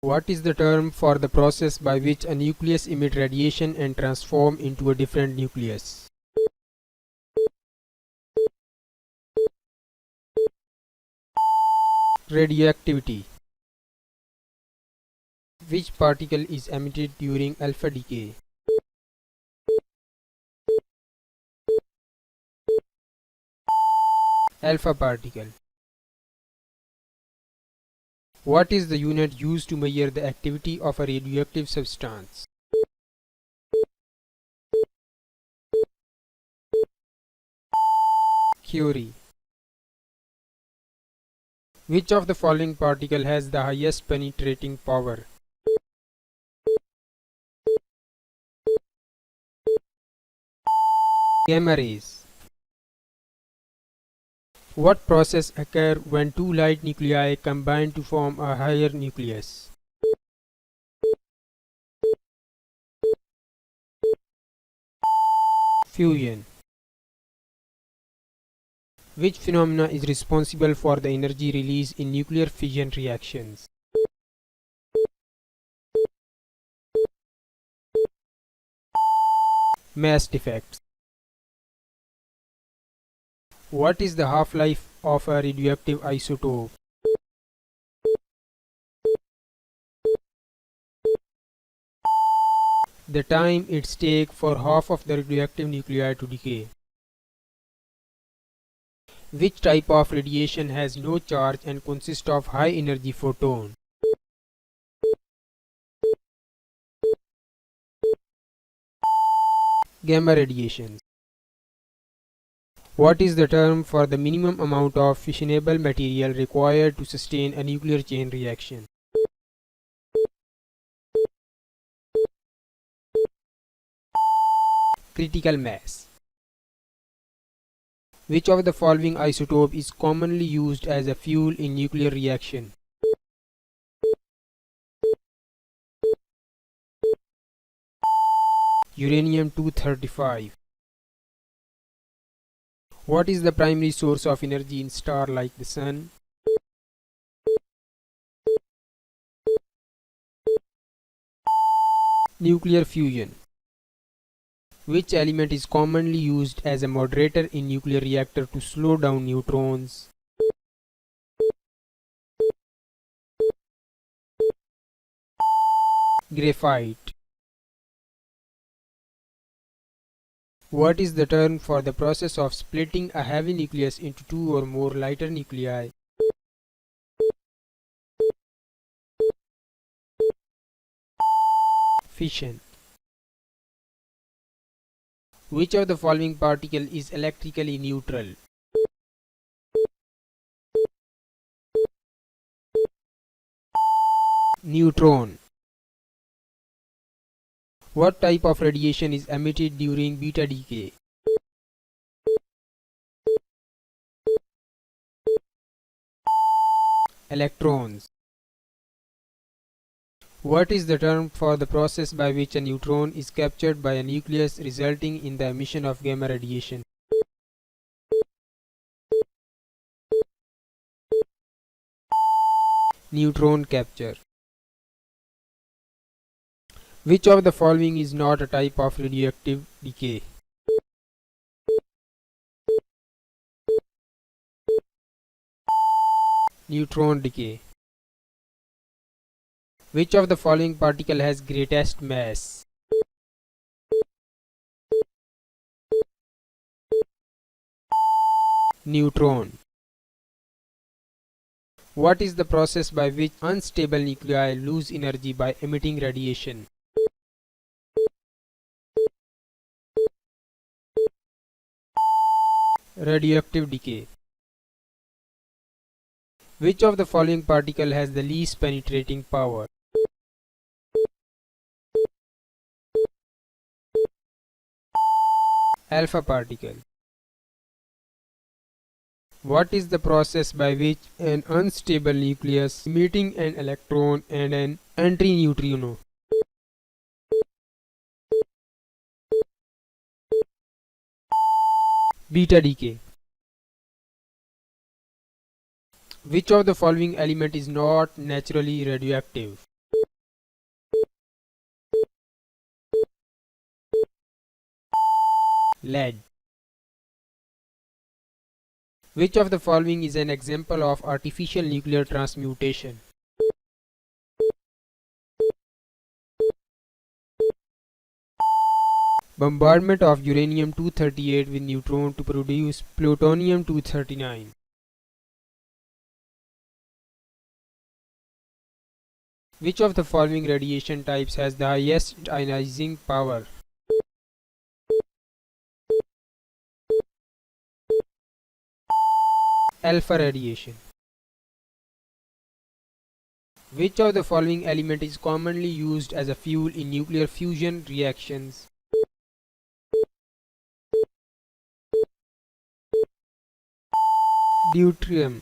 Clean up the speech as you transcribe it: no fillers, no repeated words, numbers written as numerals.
What is the term for the process by which a nucleus emits radiation and transforms into a different nucleus? Radioactivity. Which particle is emitted during alpha decay? Alpha particle. What is the unit used to measure the activity of a radioactive substance? Curie. Which of the following particle has the highest penetrating power? Gamma rays. What process occurs when two light nuclei combine to form a higher nucleus? Fusion. Which phenomena is responsible for the energy release in nuclear fission reactions? Mass defects. What is the half-life of a radioactive isotope? The time it takes for half of the radioactive nuclei to decay. Which type of radiation has no charge and consists of high-energy photon? Gamma radiation. What is the term for the minimum amount of fissionable material required to sustain a nuclear chain reaction? Critical mass. Which of the following isotope is commonly used as a fuel in nuclear reaction? Uranium-235. What is the primary source of energy in stars like the Sun? Nuclear fusion. Which element is commonly used as a moderator in nuclear reactor to slow down neutrons? Graphite. What is the term for the process of splitting a heavy nucleus into two or more lighter nuclei? Fission. Which of the following particle is electrically neutral? Neutron. What type of radiation is emitted during beta decay? Electrons. What is the term for the process by which a neutron is captured by a nucleus resulting in the emission of gamma radiation? Neutron capture. Which of the following is not a type of radioactive decay? Neutron decay. Which of the following particle has greatest mass? Neutron. What is the process by which unstable nuclei lose energy by emitting radiation? Radioactive decay. Which of the following particle has the least penetrating power? Alpha particle. What is the process by which an unstable nucleus emitting an electron and an antineutrino? Beta decay. Which of the following element is not naturally radioactive? Lead. Which of the following is an example of artificial nuclear transmutation? Bombardment of uranium-238 with neutron to produce plutonium-239. Which of the following radiation types has the highest ionizing power? Alpha radiation. Which of the following element is commonly used as a fuel in nuclear fusion reactions? Deuterium.